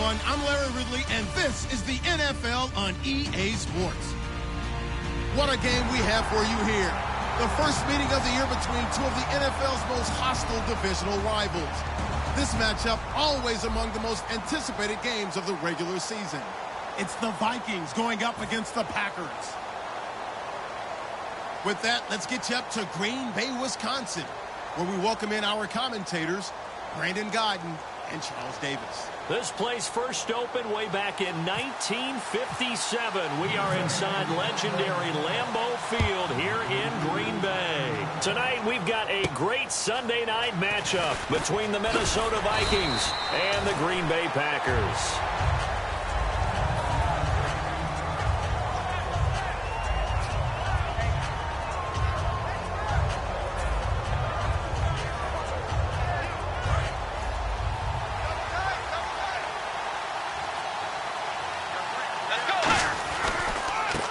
everyone. I'm Larry Ridley, and this is the NFL on EA Sports. What a game we have for you here. The first meeting of the year between two of the NFL's most hostile divisional rivals. This matchup always among the most anticipated games of the regular season. It's the Vikings going up against the Packers. With that, let's get you up to Green Bay, Wisconsin, where we welcome in our commentators, Brandon Godden and Charles Davis. This place first opened way back in 1957. We are inside legendary Lambeau Field here in Green Bay. Tonight we've got a great Sunday night matchup between the Minnesota Vikings and the Green Bay Packers.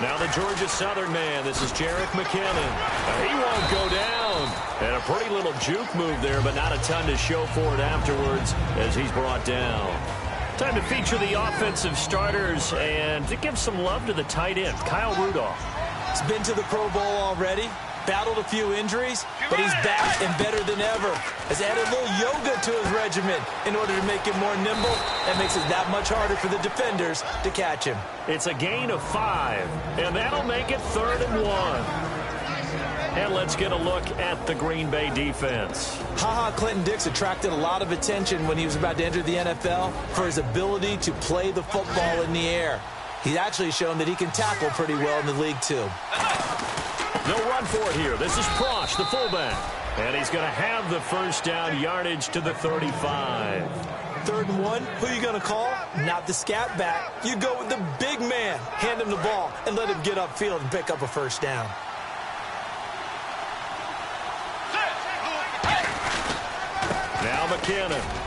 Now the Georgia Southern man, this is Jerick McKinnon. He won't go down. And a pretty little juke move there, but not a ton to show for it afterwards as he's brought down. Time to feature the offensive starters and to give some love to the tight end, Kyle Rudolph. He's been to the Pro Bowl already, battled a few injuries, but he's back and better than ever. Has added a little yoga to his regimen in order to make him more nimble. That makes it that much harder for the defenders to catch him. It's a gain of 5, and that'll make it 3rd and 1. And let's get a look at the Green Bay defense. Clinton Dix attracted a lot of attention when he was about to enter the NFL for his ability to play the football in the air. He's actually shown that he can tackle pretty well in the league, too. No run for it here. This is Prosch, the fullback. And he's going to have the first down, yardage to the 35. 3rd and 1, who are you going to call? Not the scat back. You go with the big man. Hand him the ball and let him get upfield and pick up a first down. Now McKinnon.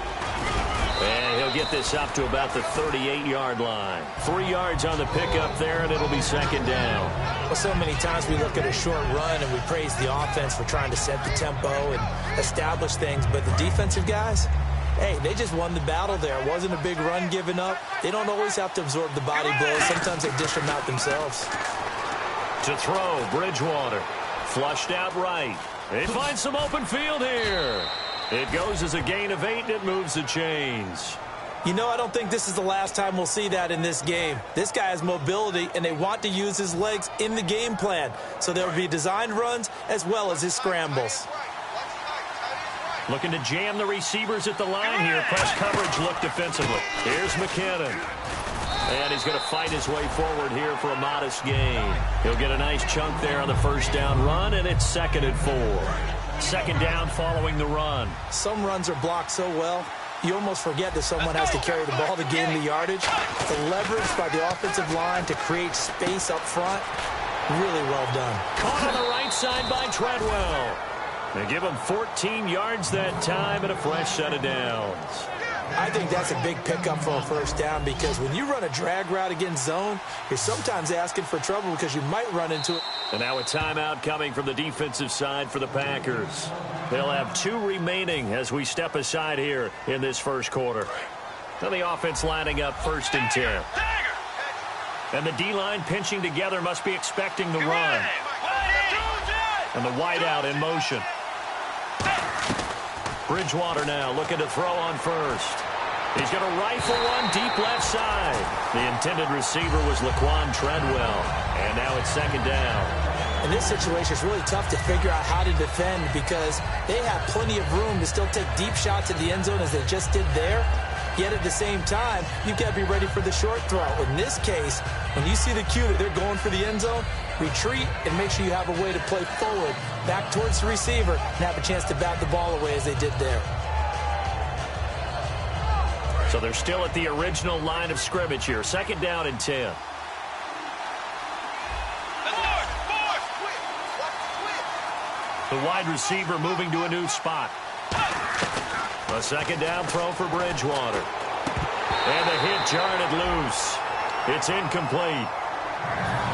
And he'll get this up to about the 38-yard line. 3 yards on the pickup there, and it'll be 2nd down. Well, so many times we look at a short run and we praise the offense for trying to set the tempo and establish things, but the defensive guys, hey, they just won the battle there. It wasn't a big run given up. They don't always have to absorb the body blows. Sometimes they dish them out themselves. To throw, Bridgewater. Flushed out right. They find some open field here. It goes as a gain of 8, and it moves the chains. You know, I don't think this is the last time we'll see that in this game. This guy has mobility, and they want to use his legs in the game plan. So there will be designed runs as well as his scrambles. Looking to jam the receivers at the line here. Press coverage look defensively. Here's McKinnon. And he's going to fight his way forward here for a modest gain. He'll get a nice chunk there on the first down run, and it's 2nd and 4. 2nd down following the run. Some runs are blocked so well, you almost forget that someone has to carry the ball to gain the yardage. The leverage by the offensive line to create space up front, really well done. Caught on the right side by Treadwell. They give him 14 yards that time and a fresh set of downs. I think that's a big pickup for a first down because when you run a drag route against zone, you're sometimes asking for trouble because you might run into it. And now a timeout coming from the defensive side for the Packers. They'll have 2 remaining as we step aside here in this first quarter. Now the offense lining up 1st and 10. And the D-line pinching together must be expecting the run. And the wideout in motion. Bridgewater now looking to throw on first. He's going to rifle one deep left side. The intended receiver was Laquan Treadwell. And now it's 2nd down. In this situation, it's really tough to figure out how to defend because they have plenty of room to still take deep shots at the end zone as they just did there. Yet at the same time, you've got to be ready for the short throw. In this case, when you see the cue that they're going for the end zone, retreat and make sure you have a way to play forward, back towards the receiver, and have a chance to bat the ball away as they did there. So they're still at the original line of scrimmage here. 2nd down and 10. The wide receiver moving to a new spot. A 2nd down throw for Bridgewater. And the hit jarred it loose. It's incomplete.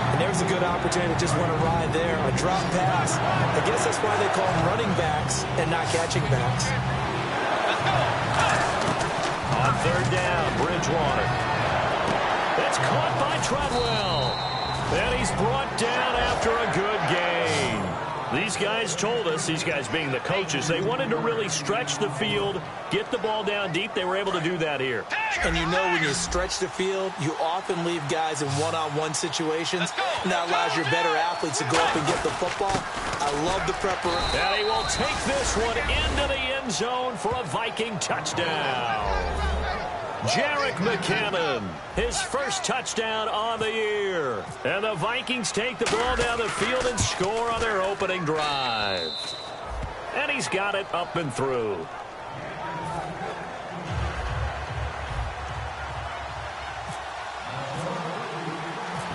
And there's a good opportunity to just want to ride there. A drop pass. I guess that's why they call them running backs and not catching backs. On third down, Bridgewater. It's caught by Treadwell. And he's brought down after a good game. These guys told us, these guys being the coaches, they wanted to really stretch the field, get the ball down deep. They were able to do that here. And you know when you stretch the field, you often leave guys in one-on-one situations, and that allows your better athletes to go up and get the football. I love the preparation. And he will take this one into the end zone for a Viking touchdown. Jerick McKinnon, his first touchdown on the year. And the Vikings take the ball down the field and score on their opening drive. And he's got it up and through.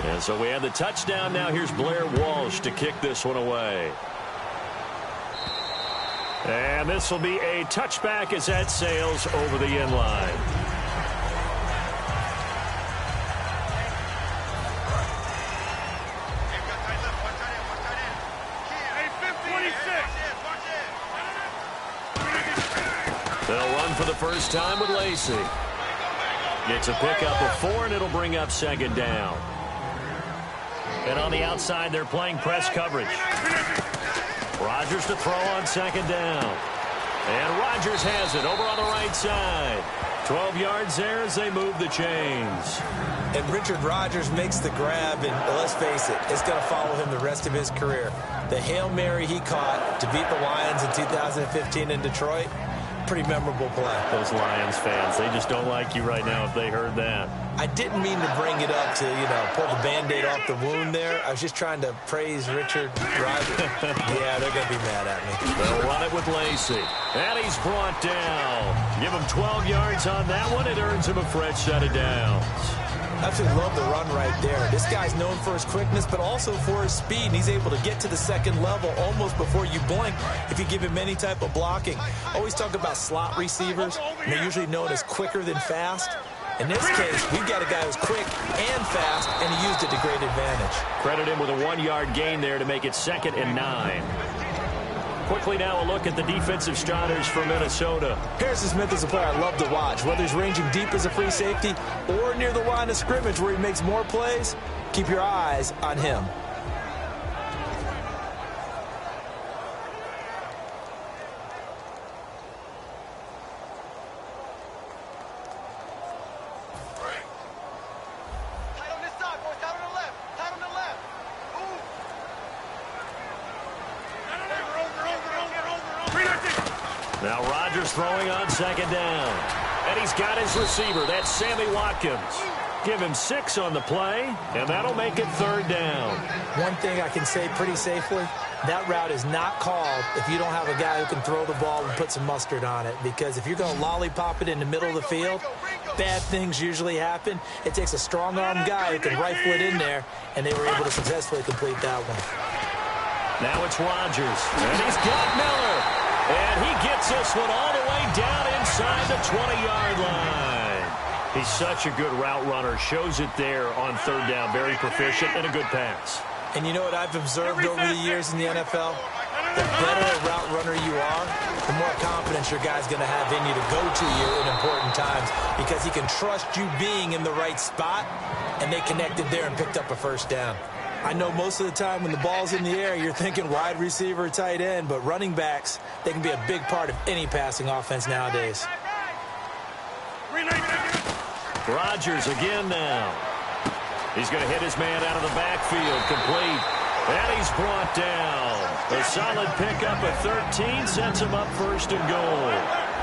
And so we have the touchdown. Now here's Blair Walsh to kick this one away. And this will be a touchback as that sails over the end line. They'll run for the first time with Lacey. Gets a pickup of 4, and it'll bring up second down. And on the outside, they're playing press coverage. Rodgers to throw on second down. And Rodgers has it over on the right side. 12 yards there as they move the chains. And Richard Rodgers makes the grab, and let's face it, it's going to follow him the rest of his career. The Hail Mary he caught to beat the Lions in 2015 in Detroit, pretty memorable play. Those Lions fans, they just don't like you right now if they heard that. I didn't mean to bring it up to, pull the Band-Aid off the wound there. I was just trying to praise Richard Rodgers. Yeah, they're going to be mad at me. They'll run it with Lacey. And he's brought down. Give him 12 yards on that one. It earns him a fresh set of downs. Absolutely love the run right there. This guy's known for his quickness, but also for his speed. And he's able to get to the second level almost before you blink if you give him any type of blocking. Always talk about slot receivers, and they're usually known as quicker than fast. In this case, we've got a guy who's quick and fast, and he used it to great advantage. Credit him with a 1-yard gain there to make it 2nd and 9. Quickly now a look at the defensive starters for Minnesota. Harrison Smith is a player I love to watch. Whether he's ranging deep as a free safety or near the line of scrimmage where he makes more plays, keep your eyes on him. Now Rodgers throwing on second down. And he's got his receiver. That's Sammy Watkins. Give him 6 on the play, and that'll make it 3rd down. One thing I can say pretty safely, that route is not called if you don't have a guy who can throw the ball and put some mustard on it. Because if you're going to lollipop it in the middle of the field, bad things usually happen. It takes a strong-armed guy who can rifle it in there, and they were able to successfully complete that one. Now it's Rodgers, and he's got Miller. And he gets this one all the way down inside the 20-yard line. He's such a good route runner. Shows it there on 3rd down. Very proficient and a good pass. And you know what I've observed over the years in the NFL? The better a route runner you are, the more confidence your guy's going to have in you to go to you in important times because he can trust you being in the right spot, and they connected there and picked up a 1st down. I know most of the time when the ball's in the air, you're thinking wide receiver, tight end, but running backs, they can be a big part of any passing offense nowadays. Rodgers again now. He's going to hit his man out of the backfield, complete. And he's brought down. A solid pickup of 13 sets him up 1st and goal.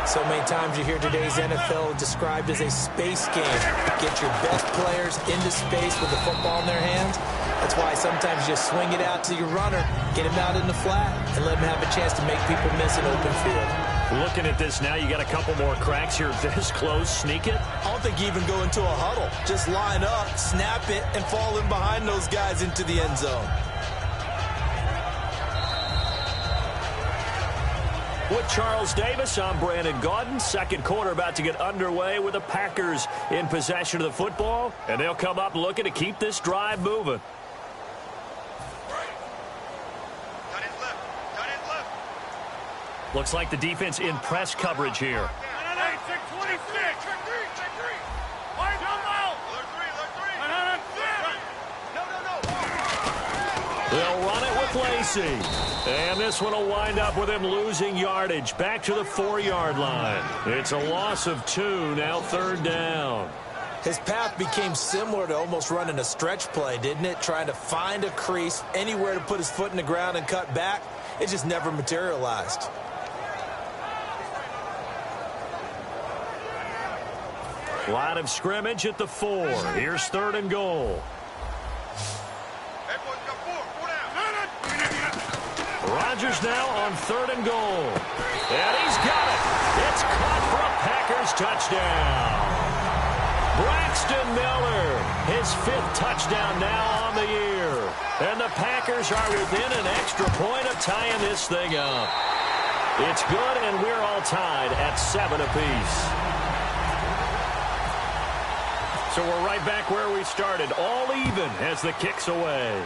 So many times you hear today's NFL described as a space game. Get your best players into space with the football in their hands. That's why sometimes you just swing it out to your runner, get him out in the flat, and let him have a chance to make people miss an open field. Looking at this now, you got a couple more cracks here. This close, sneak it. I don't think you even go into a huddle. Just line up, snap it, and fall in behind those guys into the end zone. With Charles Davis, I'm Brandon Gaudin. 2nd quarter about to get underway with the Packers in possession of the football. And they'll come up looking to keep this drive moving. Looks like the defense in press coverage here. easy. And this one will wind up with him losing yardage back to the 4-yard line. It's a loss of 2, now 3rd down. His path became similar to almost running a stretch play, didn't it? Trying to find a crease, anywhere to put his foot in the ground and cut back. It just never materialized. Line of scrimmage at the 4. Here's 3rd and goal. Rodgers now on 3rd and goal. And he's got it. It's caught for a Packers touchdown. Braxton Miller, his 5th touchdown now on the year. And the Packers are within an extra point of tying this thing up. It's good, and we're all tied at 7 apiece. So we're right back where we started, all even as the kick's away.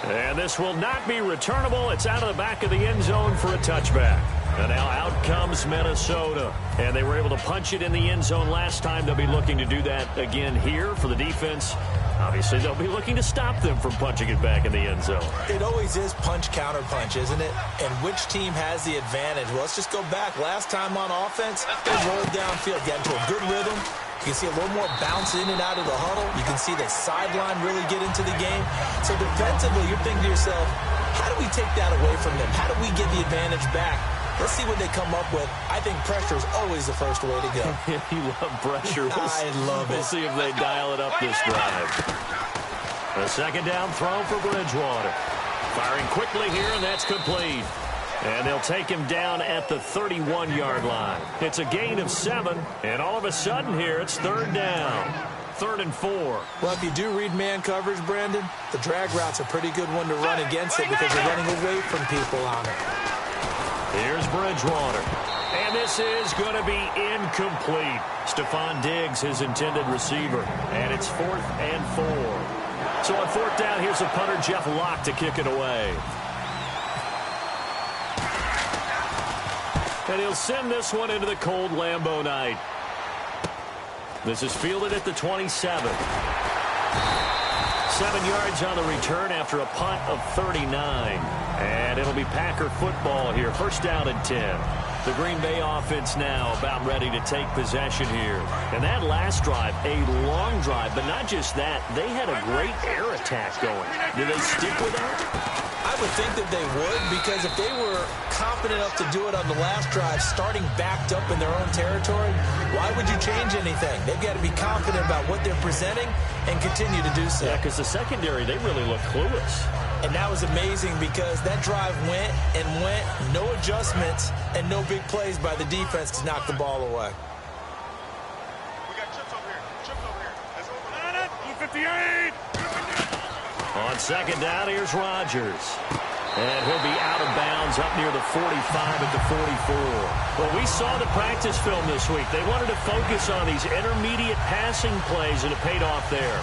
And this will not be returnable. It's out of the back of the end zone for a touchback. And now out comes Minnesota. And they were able to punch it in the end zone last time. They'll be looking to do that again here for the defense. Obviously, they'll be looking to stop them from punching it back in the end zone. It always is punch-counter-punch, isn't it? And which team has the advantage? Well, let's just go back. Last time on offense, they rolled downfield, got into a good rhythm. You can see a little more bounce in and out of the huddle. You can see the sideline really get into the game. So defensively, you're thinking to yourself, how do we take that away from them? How do we get the advantage back? Let's see what they come up with. I think pressure is always the first way to go. You love pressure. I love it. We'll see if they dial it up this drive. A 2nd down throw for Bridgewater. Firing quickly here, and that's complete. And they'll take him down at the 31-yard line. It's a gain of 7, and all of a sudden here, it's 3rd down. 3rd and 4. Well, if you do read man coverage, Brandon, the drag route's a pretty good one to run against it because you're running away from people on it. Here's Bridgewater. And this is going to be incomplete. Stephon Diggs, his intended receiver. And it's 4th and 4. So on 4th down, here's the punter, Jeff Locke, to kick it away. And he'll send this one into the cold Lambeau night. This is fielded at the 27. 7 yards on the return after a punt of 39. And it'll be Packer football here. 1st down and 10. The Green Bay offense now about ready to take possession here. And that last drive, a long drive, but not just that. They had a great air attack going. Do they stick with that? I would think that they would, because if they were confident enough to do it on the last drive, starting backed up in their own territory, why would you change anything? They've got to be confident about what they're presenting and continue to do so. Yeah, because the secondary, they really look clueless. And that was amazing because that drive went and went, no adjustments, and no big plays by the defense to knock the ball away. We got chips over here. Chips over here. Let's open it. 58. On 2nd down, here's Rodgers. And he'll be out of bounds up near the 45 at the 44. Well, we saw the practice film this week. They wanted to focus on these intermediate passing plays, and it paid off there.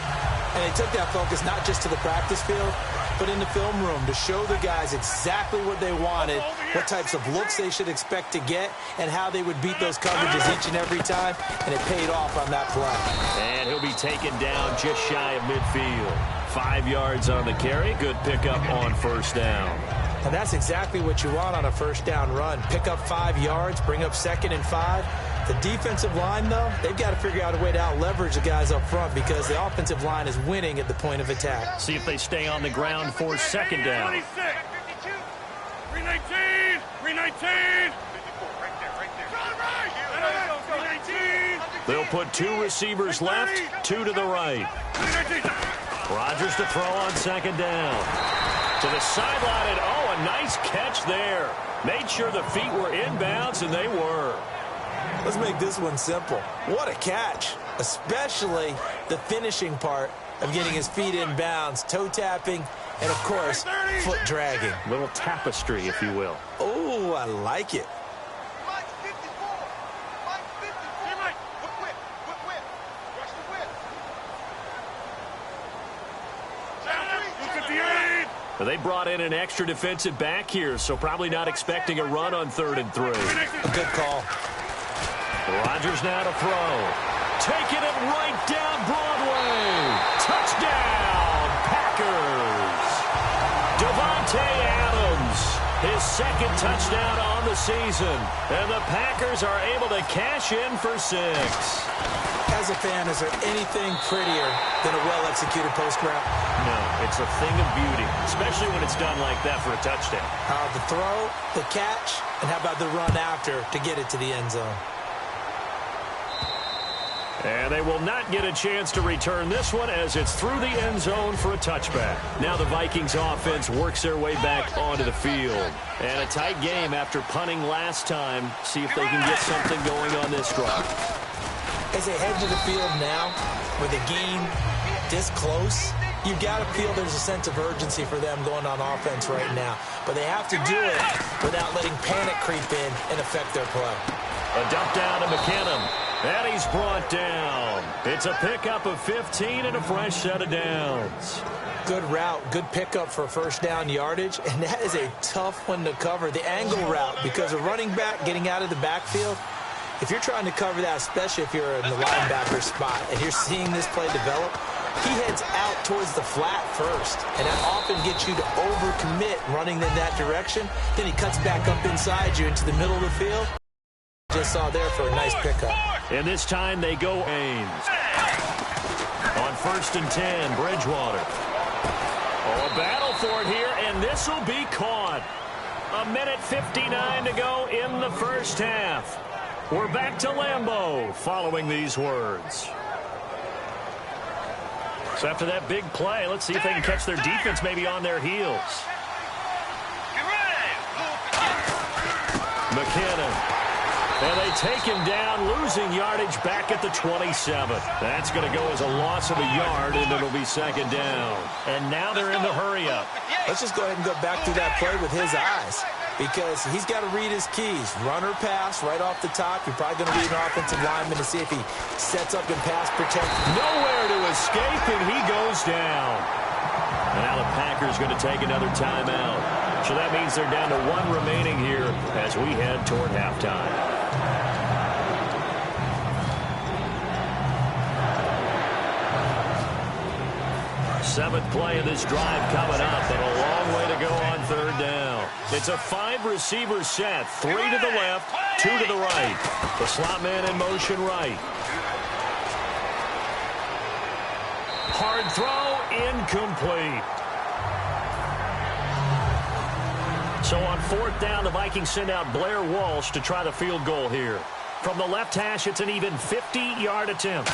And they took that focus not just to the practice field, but in the film room to show the guys exactly what they wanted, what types of looks they should expect to get, and how they would beat those coverages each and every time, and it paid off on that play. And he'll be taken down just shy of midfield. 5 yards on the carry. Good pickup on 1st down. And that's exactly what you want on a 1st down run. Pick up 5 yards, bring up 2nd and 5. The defensive line, though, they've got to figure out a way to out-leverage the guys up front because the offensive line is winning at the point of attack. See if they stay on the ground for 2nd down. 26. 319. 319. 54. Right there. 319. They'll put 2 receivers left, 2 to the right. 319. Rodgers to throw on 2nd down. To the sideline, and oh, a nice catch there. Made sure the feet were inbounds, and they were. Let's make this one simple. What a catch, especially the finishing part of getting his feet in bounds, toe tapping, and, of course, foot dragging. Little tapestry, if you will. Oh, I like it. Mike 54. Mike 54. Hey, Mike. Look whip. Look whip. Rush the whip. 58. They brought in an extra defensive back here, so probably not expecting a run on 3rd and 3. A good call. Rodgers now to throw. Taking it right down Broadway. Touchdown, Packers. Davante Adams, his second touchdown on the season. And the Packers are able to cash in for 6. As a fan, is there anything prettier than a well-executed post route? No, it's a thing of beauty, especially when it's done like that for a touchdown. The throw, the catch, and how about the run after to get it to the end zone? And they will not get a chance to return this one as it's through the end zone for a touchback. Now the Vikings offense works their way back onto the field. And a tight game after punting last time. See if they can get something going on this drive. As they head to the field now, with the game this close, you got to feel there's a sense of urgency for them going on offense right now. But they have to do it without letting panic creep in and affect their play. A dump down to McKinnon. And he's brought down. It's a pickup of 15 and a fresh set of downs. Good route, good pickup for first down yardage, and that is a tough one to cover. The angle route, because a running back getting out of the backfield, if you're trying to cover that, especially if you're in the linebacker spot, and you're seeing this play develop, he heads out towards the flat first, and that often gets you to overcommit running in that direction. Then he cuts back up inside you into the middle of the field. Just saw there for a nice pickup. And this time they go Haynes. On 1st and 10, Bridgewater. Oh, a battle for it here, and this will be caught. 1:59 to go in the first half. We're back to Lambeau following these words. So after that big play, let's see if they can catch their defense maybe on their heels. McKinnon. And they take him down, losing yardage back at the 27. That's going to go as a loss of a yard, and it'll be second down. And now they're in the hurry-up. Let's just go ahead and go back through that play with his eyes, because he's got to read his keys. Run or pass right off the top. You're probably going to read an offensive lineman to see if he sets up and pass protect. Nowhere to escape, and he goes down. And now the Packers going to take another timeout. So that means they're down to 1 remaining here as we head toward halftime. 7th play of this drive coming up, but a long way to go on 3rd down. It's a 5-receiver set, 3 to the left, 2 to the right. The slot man in motion right. Hard throw, incomplete. So on 4th down, the Vikings send out Blair Walsh to try the field goal here. From the left hash, it's an even 50-yard attempt.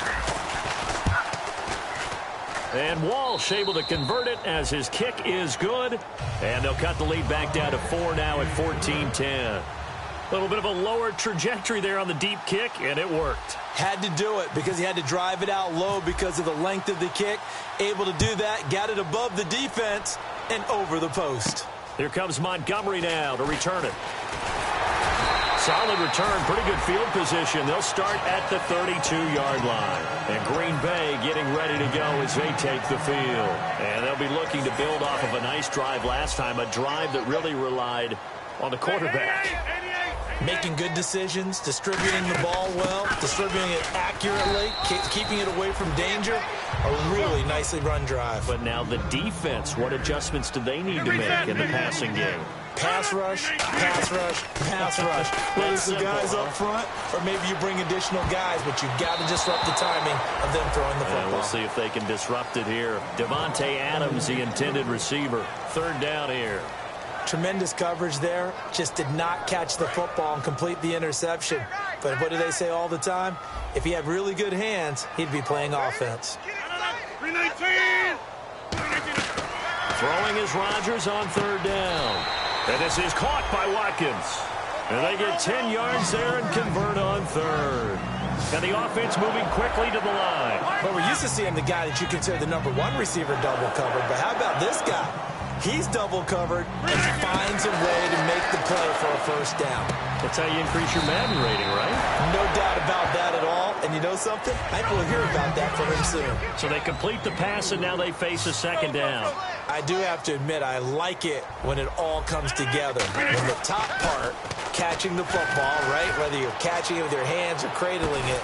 And Walsh able to convert it as his kick is good. And they'll cut the lead back down to 4 now at 14-10. A little bit of a lower trajectory there on the deep kick, and it worked. Had to do it because he had to drive it out low because of the length of the kick. Able to do that, got it above the defense, and over the post. Here comes Montgomery now to return it. Solid return, pretty good field position. They'll start at the 32-yard line. And Green Bay getting ready to go as they take the field. And they'll be looking to build off of a nice drive last time, a drive that really relied on the quarterback. Making good decisions, distributing the ball well, distributing it accurately, keeping it away from danger. A really nicely run drive. But now the defense, what adjustments do they need to make in the passing game? Pass rush, pass rush, pass rush. Whether it's the guys up front or maybe you bring additional guys, but you've got to disrupt the timing of them throwing the football. And we'll see if they can disrupt it here. Davante Adams, the intended receiver. 3rd down here. Tremendous coverage there. Just did not catch the football and complete the interception. But what do they say all the time? If he had really good hands, he'd be playing offense. 319! Throwing is Rodgers on 3rd down. And this is caught by Watkins. And they get 10 yards there and convert on 3rd. And the offense moving quickly to the line. Well, we're used to seeing the guy that you consider the number 1 receiver double covered. But how about this guy? He's double covered and finds a way to make the play for a first down. That's how you increase your Madden rating, right? No doubt about that at all. And you know something? I think we'll hear about that from him soon. So they complete the pass, and now they face a 2nd down. I do have to admit, I like it when it all comes together. When the top part, catching the football, right? Whether you're catching it with your hands or cradling it,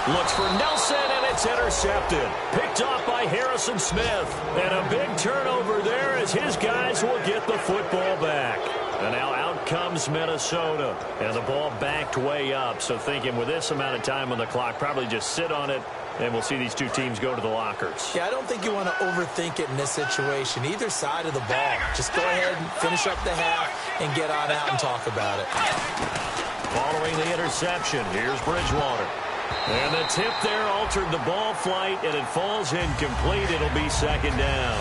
Looks for Nelson, and it's intercepted. Picked off by Harrison Smith. And a big turnover there as his guys will get the football back. And now out comes Minnesota. And the ball backed way up. So thinking with this amount of time on the clock, probably just sit on it, and we'll see these two teams go to the lockers. Yeah, I don't think you want to overthink it in this situation. Either side of the ball. Just go ahead and finish up the half and get on out and talk about it. Following the interception, here's Bridgewater. And the tip there altered the ball flight, and it falls incomplete. It'll be second down.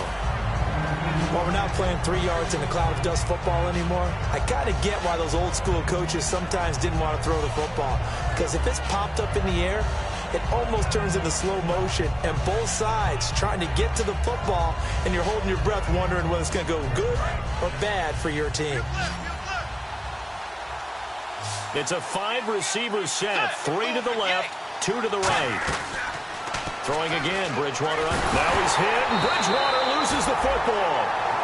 Well, we're not playing 3 yards in a cloud of dust football anymore. I kind of get why those old school coaches sometimes didn't want to throw the football. Because if it's popped up in the air, it almost turns into slow motion, and both sides trying to get to the football, and you're holding your breath wondering whether it's going to go good or bad for your team. It's a 5-receiver set, 3 to the left, 2 to the right. Throwing again, Bridgewater up. Now he's hit, and Bridgewater loses the football.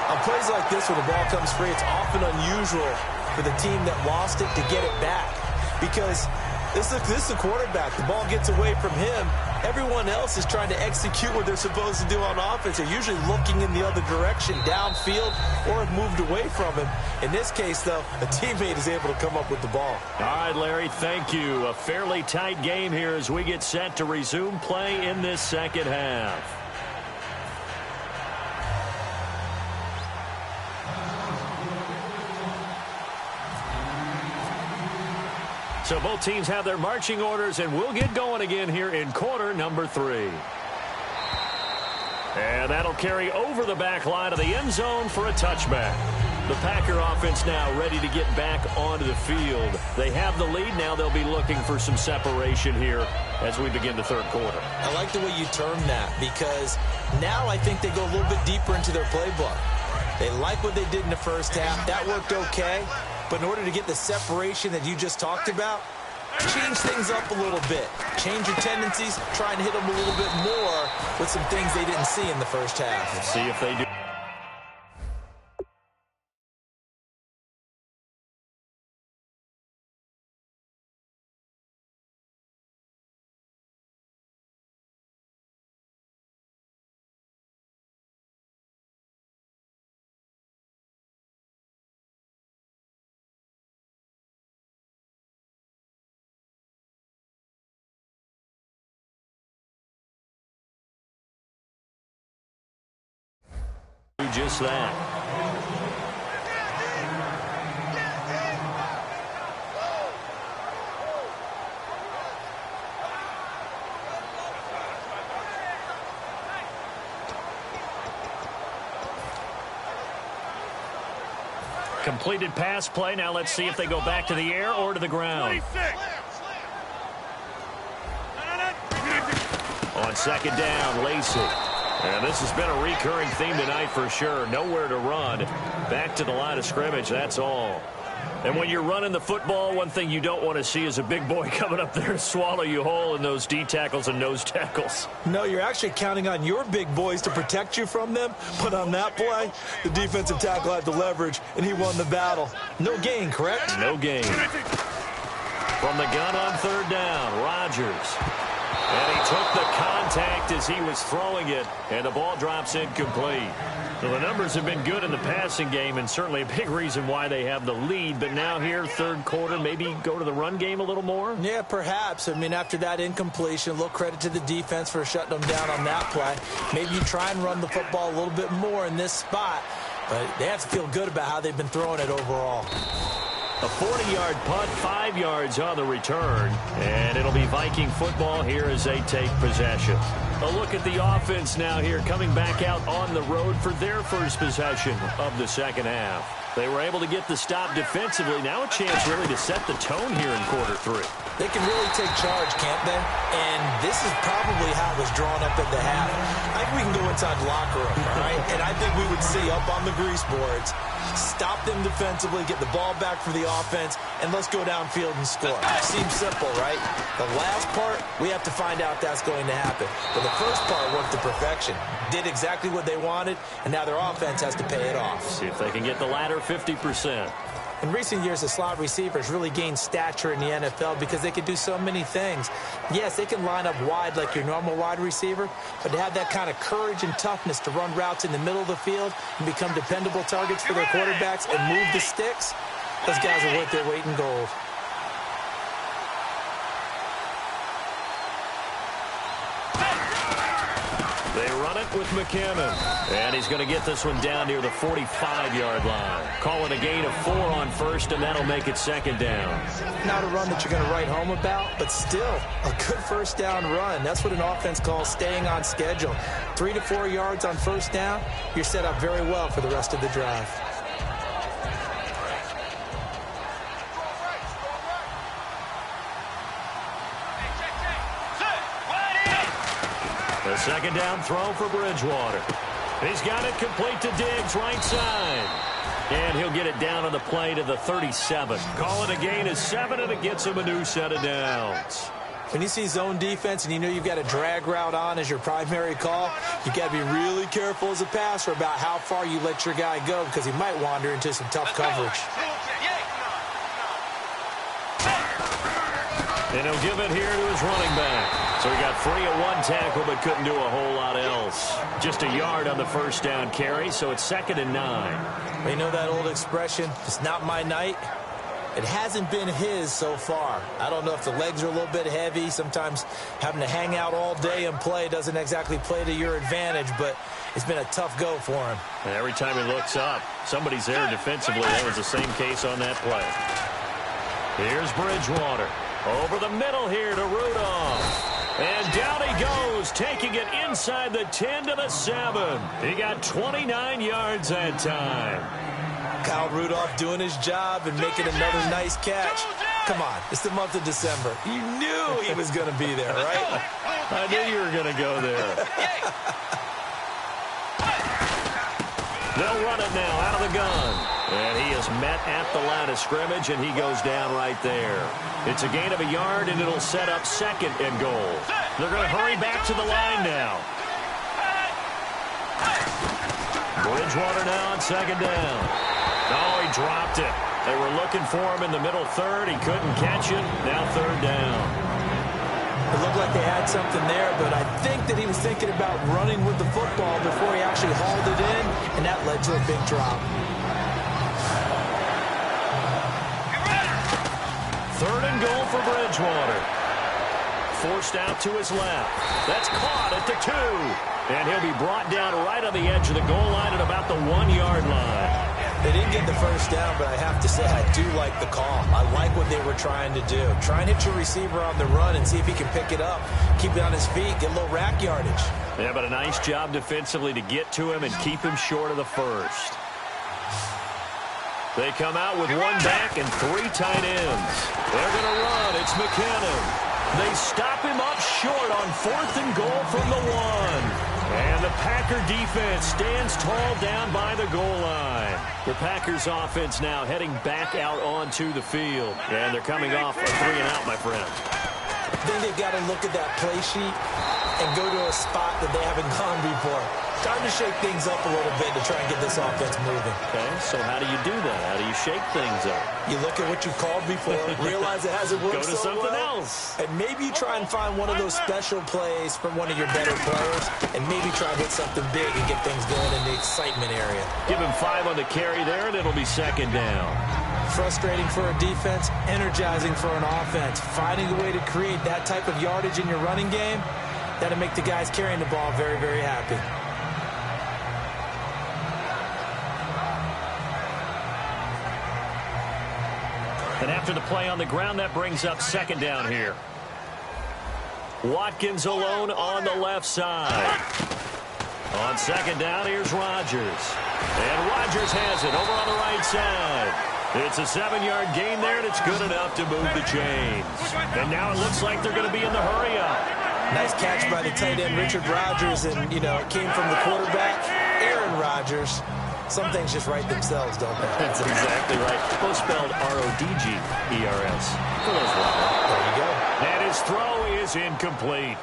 On plays like this where the ball comes free, it's often unusual for the team that lost it to get it back. Because this is the quarterback. The ball gets away from him. Everyone else is trying to execute what they're supposed to do on offense. They're usually looking in the other direction, downfield, or have moved away from him. In this case, though, a teammate is able to come up with the ball. All right, Larry, thank you. A fairly tight game here as we get set to resume play in this second half. So both teams have their marching orders, and we'll get going again here in quarter number 3. And that'll carry over the back line of the end zone for a touchback. The Packer offense now ready to get back onto the field. They have the lead. Now they'll be looking for some separation here as we begin the third quarter. I like the way you term that, because now I think they go a little bit deeper into their playbook. They like what they did in the first half. That worked okay. But in order to get the separation that you just talked about, change things up a little bit. Change your tendencies, try and hit them a little bit more with some things they didn't see in the first half. Let's see if they do. Just that. Completed pass play. Now let's see if they go back to the air or to the ground. 26. On second down, Lacey. And this has been a recurring theme tonight for sure. Nowhere to run. Back to the line of scrimmage, that's all. And when you're running the football, one thing you don't want to see is a big boy coming up there and swallow you whole in those D tackles and nose tackles. No, you're actually counting on your big boys to protect you from them. But on that play, the defensive tackle had the leverage, and he won the battle. No gain, correct? No gain. From the gun on third down, Rodgers. And he took the contact as he was throwing it, and the ball drops incomplete. So the numbers have been good in the passing game, and certainly a big reason why they have the lead. But now here, third quarter, maybe go to the run game a little more? Yeah, perhaps. I mean, after that incompletion, a little credit to the defense for shutting them down on that play. Maybe you try and run the football a little bit more in this spot, but they have to feel good about how they've been throwing it overall. A 40-yard punt, 5 yards on the return, and it'll be Viking football here as they take possession. A look at the offense now here, coming back out on the road for their first possession of the second half. They were able to get the stop defensively. Now a chance really to set the tone here in quarter 3. They can really take charge, can't they? And this is probably how it was drawn up at the half. I think we can go inside the locker room, all right? And I think we would see up on the grease boards, stop them defensively, get the ball back for the offense, and let's go downfield and score. Seems simple, right? The last part, we have to find out that's going to happen. But the first part worked to perfection. Did exactly what they wanted, and now their offense has to pay it off. See if they can get the latter 50%. In recent years, the slot receivers really gained stature in the NFL because they can do so many things. Yes, they can line up wide like your normal wide receiver, but to have that kind of courage and toughness to run routes in the middle of the field and become dependable targets for their quarterbacks and move the sticks, those guys are worth their weight in gold. They run it with McKinnon. And he's going to get this one down near the 45-yard line. Calling a gain of 4 on first, and that'll make it second down. Not a run that you're going to write home about, but still a good first down run. That's what an offense calls staying on schedule. 3 to 4 yards on first down, you're set up very well for the rest of the drive. The second down throw for Bridgewater. He's got it complete to Diggs, right side. And he'll get it down on the play to the 37. Call it a gain of 7, and it gets him a new set of downs. When you see zone defense and you know you've got a drag route on as your primary call, you got to be really careful as a passer about how far you let your guy go because he might wander into some tough coverage. And he'll give it here to his running back. So he got free at one tackle but couldn't do a whole lot else. Just a yard on the first down carry, so it's 2nd and 9. Well, you know that old expression, it's not my night? It hasn't been his so far. I don't know if the legs are a little bit heavy. Sometimes having to hang out all day and play doesn't exactly play to your advantage, but it's been a tough go for him. And every time he looks up, somebody's there defensively. That was the same case on that play. Here's Bridgewater. Over the middle here to Rudolph. And down he goes, taking it inside the 10 to the 7. He got 29 yards that time. Kyle Rudolph doing his job and making another nice catch. Come on, it's the month of December. You knew he was going to be there, right? I knew you were going to go there. They'll run it now out of the gun. And he is met at the line of scrimmage, and he goes down right there. It's a gain of a yard, and it'll set up 2nd and goal. They're going to hurry back to the line now. Bridgewater now on 2nd down. Oh, he dropped it. They were looking for him in the middle third. He couldn't catch it. Now 3rd down. It looked like they had something there, but I think that he was thinking about running with the football before he actually hauled it in, and that led to a big drop. 3rd and goal for Bridgewater. Forced out to his left. That's caught at the 2. And he'll be brought down right on the edge of the goal line at about the 1-yard line. They didn't get the first down, but I have to say I do like the call. I like what they were trying to do. Try and hit your receiver on the run and see if he can pick it up. Keep it on his feet, get a little rack yardage. Yeah, but a nice job defensively to get to him and keep him short of the first. They come out with 1 back and 3 tight ends. They're going to run. It's McKinnon. They stop him up short on 4th and goal from the 1. And the Packer defense stands tall down by the goal line. The Packers offense now heading back out onto the field. And they're coming off a 3-and-out, my friend. I think they've got to look at that play sheet and go to a spot that they haven't gone before. Time to shake things up a little bit to try and get this offense moving. Okay, so how do you do that? How do you shake things up? You look at what you've called before, realize it hasn't worked so well. Go to something else. And maybe you try and find one of those special plays from one of your better players, and maybe try and hit something big and get things going in the excitement area. Give him 5 on the carry there, and it'll be 2nd down. Frustrating for a defense, energizing for an offense. Finding a way to create that type of yardage in your running game, that'll make the guys carrying the ball very, very happy. And after the play on the ground, that brings up 2nd down here. Watkins alone on the left side. On 2nd down, here's Rodgers. And Rodgers has it over on the right side. It's a 7-yard gain there, and it's good enough to move the chains. And now it looks like they're going to be in the hurry-up. Nice catch by the tight end, Richard Rodgers, and, you know, it came from the quarterback, Aaron Rodgers. Some things just write themselves, don't they? That's exactly right. Both spelled R-O-D-G-E-R-S. For those there you go. And his throw is incomplete.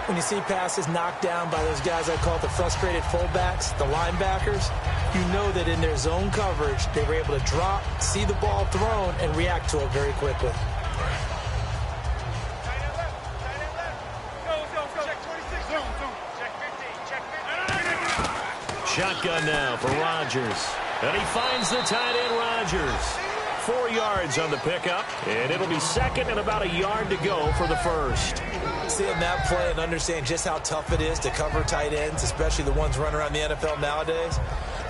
When you see passes knocked down by those guys I call the frustrated fullbacks, the linebackers, you know that in their zone coverage, they were able to drop, see the ball thrown, and react to it very quickly. Shotgun now for Rodgers. And he finds the tight end, Rodgers. 4 yards on the pickup, and it'll be second and about a yard to go for the first. Seeing that play and understand just how tough it is to cover tight ends, especially the ones running around the NFL nowadays,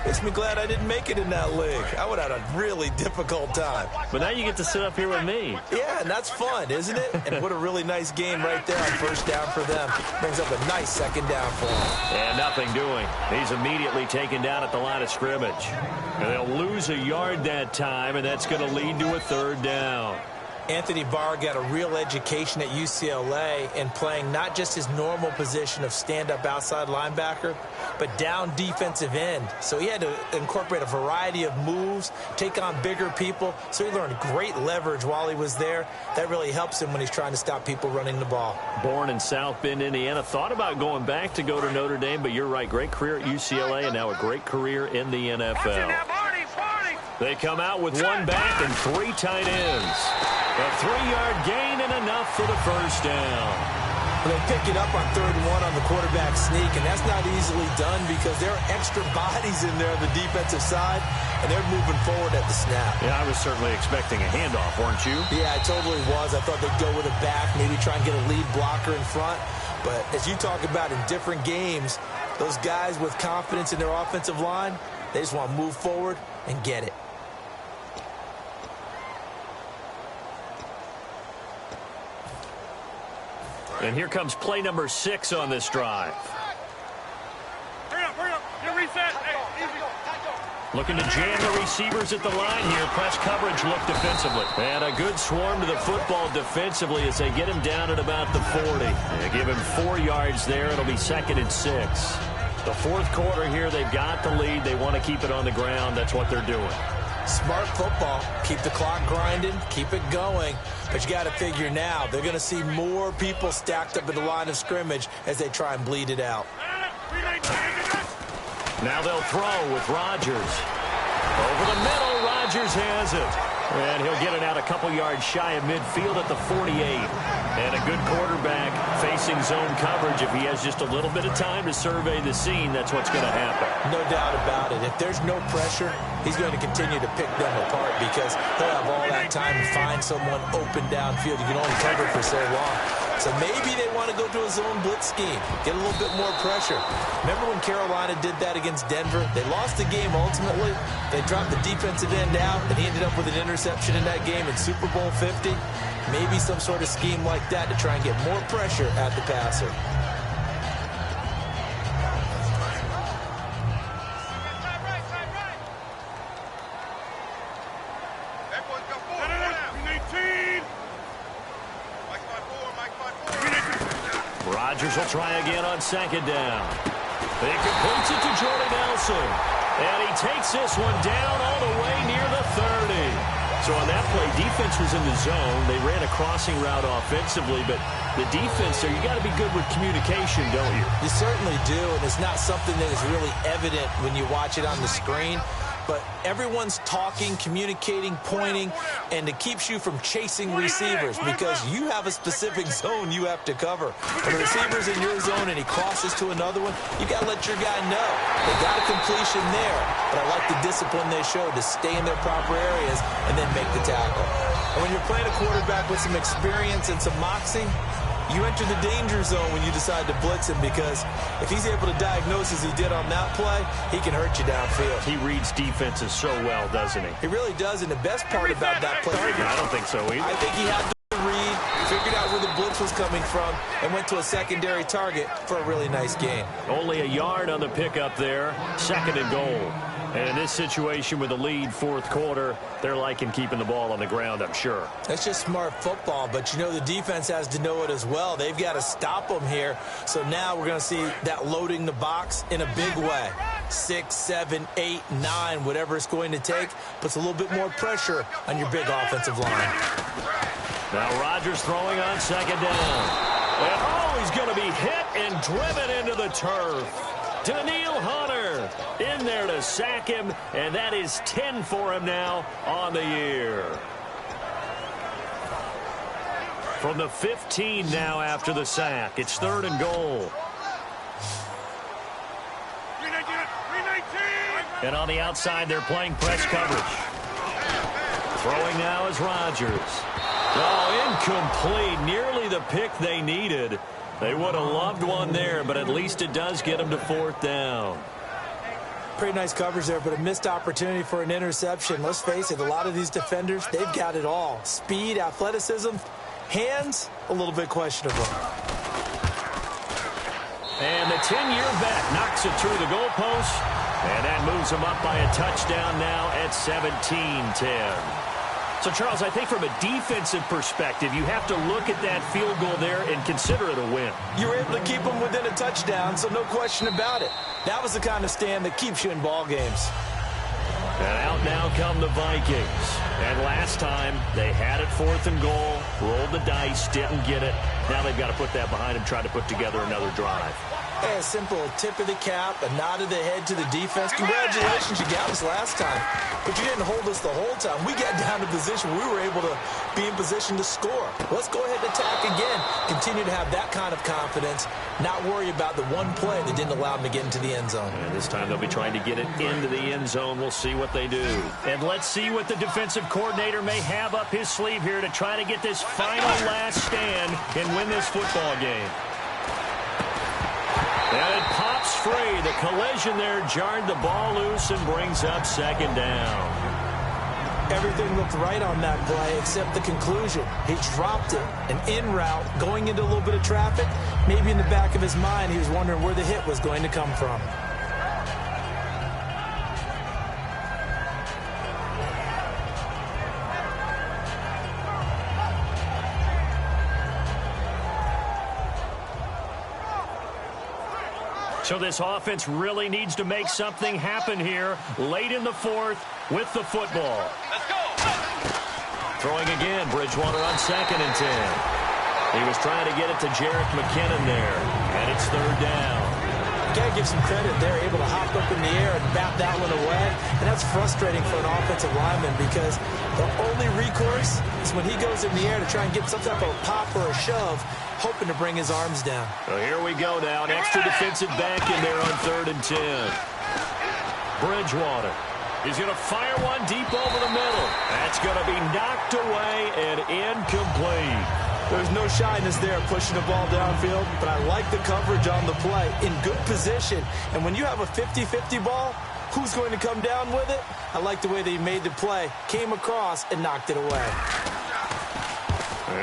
makes me glad I didn't make it in that league. I would have had a really difficult time. But now you get to sit up here with me. Yeah, and that's fun, isn't it? And what a really nice game right there on first down for them. Brings up a nice second down for them. And nothing doing. He's immediately taken down at the line of scrimmage. And they'll lose a yard that time, and that's going to lead to a third down. Anthony Barr got a real education at UCLA in playing not just his normal position of stand-up outside linebacker, but down defensive end. So he had to incorporate a variety of moves, take on bigger people. So he learned great leverage while he was there. That really helps him when he's trying to stop people running the ball. Born in South Bend, Indiana. Thought about going back to go to Notre Dame, but you're right. Great career at UCLA and now a great career in the NFL. They come out with one back and 3 tight ends. A 3-yard gain and enough for the first down. They pick it up on 3rd and 1 on the quarterback sneak, and that's not easily done because there are extra bodies in there on the defensive side, and they're moving forward at the snap. Yeah, I was certainly expecting a handoff, weren't you? Yeah, I totally was. I thought they'd go with a back, maybe try and get a lead blocker in front. But as you talk about in different games, those guys with confidence in their offensive line, they just want to move forward and get it. And here comes play number 6 on this drive. Hurry up. Get reset. Hey, easy. Looking to jam the receivers at the line here. Press coverage look defensively. And a good swarm to the football defensively as they get him down at about the 40. They give him 4 yards there. It'll be 2nd and 6. The fourth quarter here, they've got the lead. They want to keep it on the ground. That's what they're doing. Smart football. Keep the clock grinding. Keep it going. But you got to figure now, they're going to see more people stacked up at the line of scrimmage as they try and bleed it out. Now they'll throw with Rodgers. Over the middle, Rodgers has it. And he'll get it out a couple yards shy of midfield at the 48. And a good quarterback facing zone coverage. If he has just a little bit of time to survey the scene, that's what's going to happen. No doubt about it. If there's no pressure, he's going to continue to pick them apart because he'll have all that time to find someone open downfield. You can only cover for so long. So maybe they want to go to a zone blitz scheme, get a little bit more pressure. Remember when Carolina did that against Denver? They lost the game ultimately. They dropped the defensive end out, and he ended up with an interception in that game in Super Bowl 50. Maybe some sort of scheme like that to try and get more pressure at the passer. Rodgers will try again on 2nd down. He completes it to Jordan Nelson. And he takes this one down all the way near the 30. So on that play, defense was in the zone. They ran a crossing route offensively, but the defense there, you got to be good with communication, don't you? You certainly do, and it's not something that is really evident when you watch it on the screen. But everyone's talking, communicating, pointing, and it keeps you from chasing receivers because you have a specific zone you have to cover. When the receiver's in your zone and he crosses to another one, you got to let your guy know. They got a completion there, but I like the discipline they showed to stay in their proper areas and then make the tackle. And when you're playing a quarterback with some experience and some moxie, you enter the danger zone when you decide to blitz him because if he's able to diagnose as he did on that play, he can hurt you downfield. He reads defenses so well, doesn't he? He really does, and the best part about that play... I don't think so either. I think he had to read, figured out where the blitz was coming from, and went to a secondary target for a really nice gain. Only a yard on the pickup there. 2nd and goal. And in this situation with the lead, fourth quarter, they're liking keeping the ball on the ground, I'm sure. That's just smart football, but you know the defense has to know it as well. They've got to stop them here. So now we're going to see that loading the box in a big way. 6, 7, 8, 9, whatever it's going to take, puts a little bit more pressure on your big offensive line. Now Rodgers throwing on 2nd down. And he's going to be hit and driven into the turf. Daniil Hunter in there to sack him, and that is 10 for him now on the year. From the 15 now after the sack. It's 3rd and goal. And on the outside, they're playing press coverage. Throwing now is Rodgers. Oh, incomplete. Nearly the pick they needed. They would have loved one there, but at least it does get them to 4th down. Pretty nice coverage there, but a missed opportunity for an interception. Let's face it, a lot of these defenders, they've got it all. Speed, athleticism, hands, a little bit questionable. And the 10-year vet knocks it through the goalpost, and that moves him up by a touchdown now at 17-10. So, Charles, I think from a defensive perspective, you have to look at that field goal there and consider it a win. You were able to keep them within a touchdown, so no question about it. That was the kind of stand that keeps you in ball games. And out now come the Vikings. And last time, they had it 4th and goal, rolled the dice, didn't get it. Now they've got to put that behind them, try to put together another drive. Hey, a simple tip of the cap, a nod of the head to the defense. Congratulations, you got us last time. But you didn't hold us the whole time. We got down to position. We were able to be in position to score. Let's go ahead and attack again. Continue to have that kind of confidence. Not worry about the one play that didn't allow them to get into the end zone. And this time they'll be trying to get it into the end zone. We'll see what they do. And let's see what the defensive coordinator may have up his sleeve here to try to get this final last stand and win this football game. And it pops free. The collision there jarred the ball loose and brings up 2nd down. Everything looked right on that play except the conclusion. He dropped it, an in route, going into a little bit of traffic. Maybe in the back of his mind, he was wondering where the hit was going to come from. So this offense really needs to make something happen here late in the 4th with the football. Let's go. Throwing again, Bridgewater on 2nd and 10. He was trying to get it to Jerick McKinnon there, and it's 3rd down. You got to give some credit. They're able to hop up in the air and bat that one away, and that's frustrating for an offensive lineman because the only recourse is when he goes in the air to try and get some type of pop or a shove, hoping to bring his arms down. So here we go now. An extra defensive back in there on 3rd and 10. Bridgewater. He's going to fire one deep over the middle. That's going to be knocked away and incomplete. There's no shyness there pushing the ball downfield, but I like the coverage on the play. In good position. And when you have a 50-50 ball, who's going to come down with it? I like the way that he made the play, came across, and knocked it away.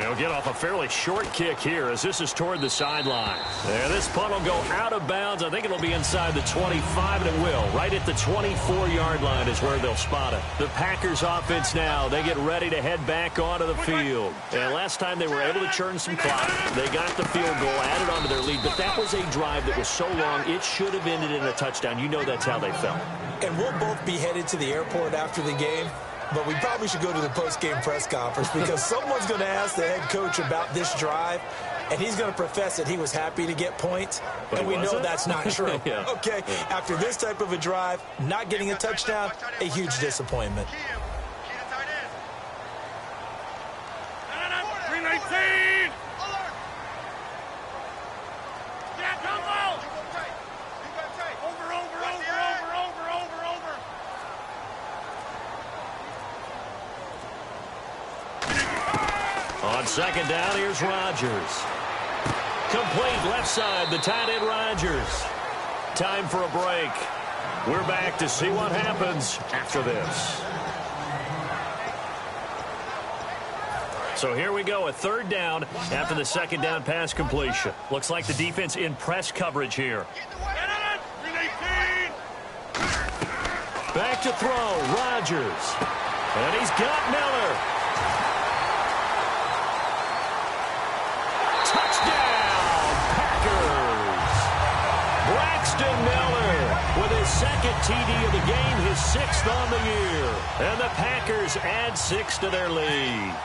He'll get off a fairly short kick here as this is toward the sideline. And this punt will go out of bounds. I think it'll be inside the 25, and it will. Right at the 24-yard line is where they'll spot it. The Packers offense now, they get ready to head back onto the field. And last time they were able to churn some clock. They got the field goal, added onto their lead. But that was a drive that was so long, it should have ended in a touchdown. You know that's how they felt. And we'll both be headed to the airport after the game. But we probably should go to the post-game press conference because someone's going to ask the head coach about this drive, and he's going to profess that he was happy to get points, and we know that's not true. Yeah. Okay, after this type of a drive, not getting a touchdown, a huge disappointment. 319! On 2nd down, here's Rodgers. Complete left side, the tight end Rodgers. Time for a break. We're back to see what happens after this. So here we go, a 3rd down after the 2nd down pass completion. Looks like the defense in press coverage here. Back to throw, Rodgers. And he's got Miller. Touchdown, Packers. Braxton Miller with his 2nd TD of the game, his 6th on the year. And the Packers add 6 to their lead.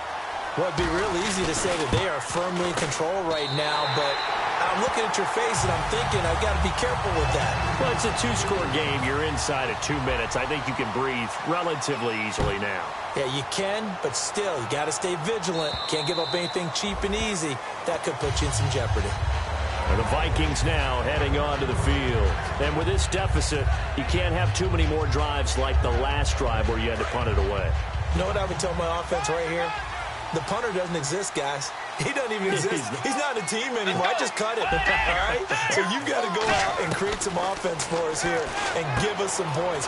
Well, it'd be real easy to say that they are firmly in control right now, but I'm looking at your face, and I'm thinking I've got to be careful with that. Well, it's a two-score game. You're inside at 2 minutes. I think you can breathe relatively easily now. Yeah, you can, but still, you got to stay vigilant. Can't give up anything cheap and easy. That could put you in some jeopardy. And the Vikings now heading onto the field. And with this deficit, you can't have too many more drives like the last drive where you had to punt it away. You know what I would tell my offense right here? The punter doesn't exist, guys. He doesn't even exist. He's not a team anymore. I just cut it, all right? So you've got to go out and create some offense for us here and give us some points.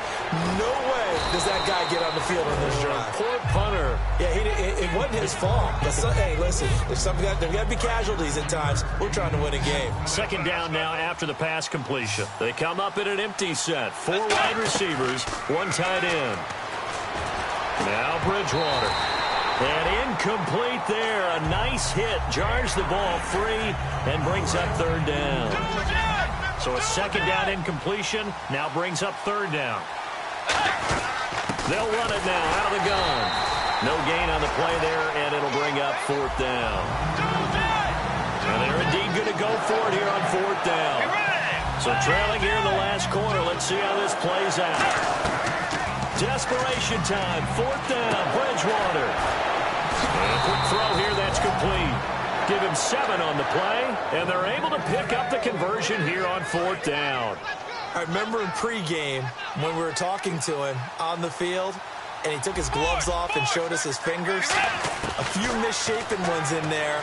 No way does that guy get on the field on this drive. Poor punter. Yeah, it wasn't his fault. But hey, listen, there's got to be casualties at times. We're trying to win a game. Second down now after the pass completion. They come up in an empty set. 4 wide receivers, 1 tight end. Now Bridgewater. And incomplete there. A nice hit. Jars the ball free and brings up 3rd down. So a 2nd down incompletion now brings up 3rd down. They'll run it now out of the gun. No gain on the play there, and it'll bring up 4th down. And they're indeed going to go for it here on 4th down. So trailing here in the last quarter. Let's see how this plays out. Desperation time. 4th down. Bridgewater. And a quick throw here. That's complete. Give him 7 on the play, and they're able to pick up the conversion here on 4th down. I remember in pregame when we were talking to him on the field, and he took his gloves off and showed us his fingers. A few misshapen ones in there,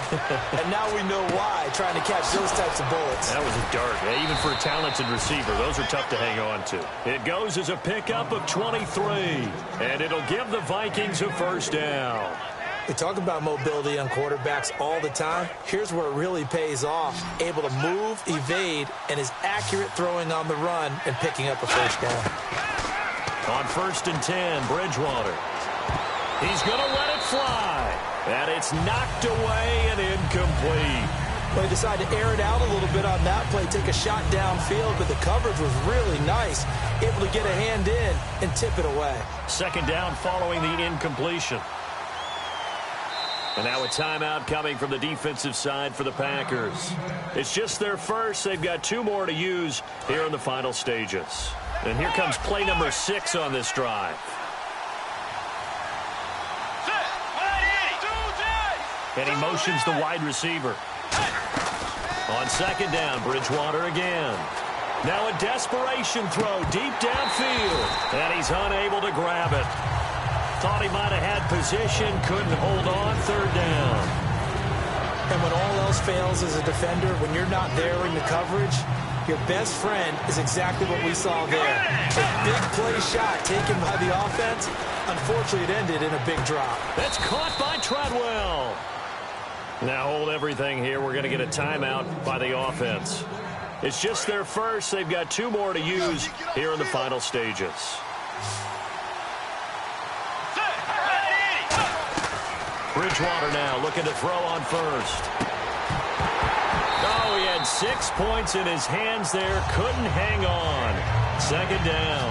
and now we know why, trying to catch those types of bullets. That was a dart. Yeah, even for a talented receiver, those are tough to hang on to. It goes as a pickup of 23, and it'll give the Vikings a 1st down. We talk about mobility on quarterbacks all the time. Here's where it really pays off. Able to move, evade, and is accurate throwing on the run and picking up a 1st down. On 1st and 10, Bridgewater. He's going to let it fly. And it's knocked away and incomplete. Well, he decided to air it out a little bit on that play, take a shot downfield, but the coverage was really nice. Able to get a hand in and tip it away. 2nd down following the incompletion. And now a timeout coming from the defensive side for the Packers. It's just their first. They've got 2 more to use here in the final stages. And here comes play number 6 on this drive. And he motions the wide receiver. On 2nd down, Bridgewater again. Now a desperation throw deep downfield. And he's unable to grab it. Thought he might have had position, couldn't hold on. 3rd down. And when all else fails as a defender, when you're not there in the coverage, your best friend is exactly what we saw there. A big play shot taken by the offense. Unfortunately, it ended in a big drop. That's caught by Treadwell. Now hold everything here. We're going to get a timeout by the offense. It's just their first. They've got 2 more to use here in the final stages. Bridgewater now looking to throw on 1st. Oh, he had 6 points in his hands there. Couldn't hang on. 2nd down.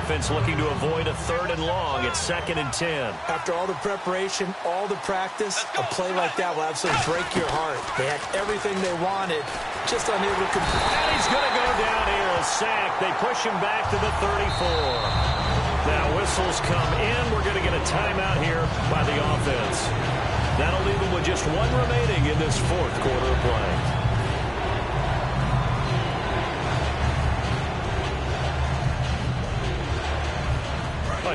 Offense looking to avoid a 3rd and long. It's 2nd and 10. After all the preparation, all the practice, a play like that will absolutely break your heart. They had everything they wanted, just unable to complete. And he's going to go down here, a sack. They push him back to the 34. Now whistles come in. We're going to get a timeout here by the offense. That'll leave them with just 1 remaining in this 4th quarter of play.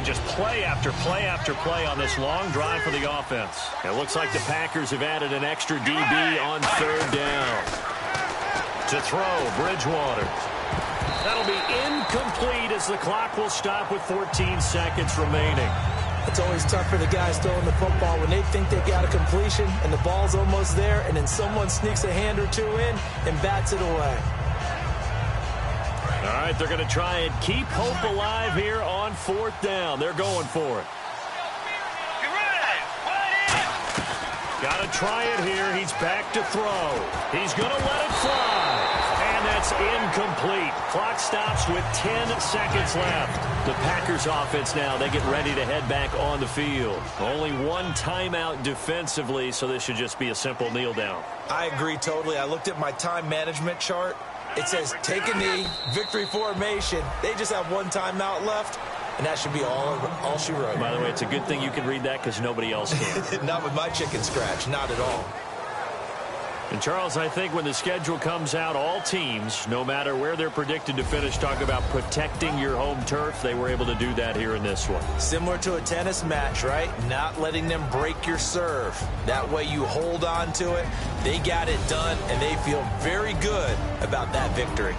Just play after play after play on this long drive for the offense. It looks like the Packers have added an extra DB on 3rd down. To throw, Bridgewater. That'll be incomplete as the clock will stop with 14 seconds remaining. It's always tough for the guys throwing the football when they think they got a completion and the ball's almost there, and then someone sneaks a hand or 2 in and bats it away. All right, they're going to try and keep hope alive here on 4th down. They're going for it. Got to try it here. He's back to throw. He's going to let it fly. And And that's incomplete. Clock stops with 10 seconds left. The Packers offense now, they get ready to head back on the field. Only one timeout defensively, so this should just be a simple kneel down. I agree totally. I looked at my time management chart. It says take a knee, victory formation. They just have one timeout left, and that should be all she wrote. By the way, it's a good thing you can read that because nobody else can. Not with my chicken scratch, not at all. And, Charles, I think when the schedule comes out, all teams, no matter where they're predicted to finish, talk about protecting your home turf. They were able to do that here in this one. Similar to a tennis match, right? Not letting them break your serve. That way you hold on to it. They got it done, and they feel very good about that victory.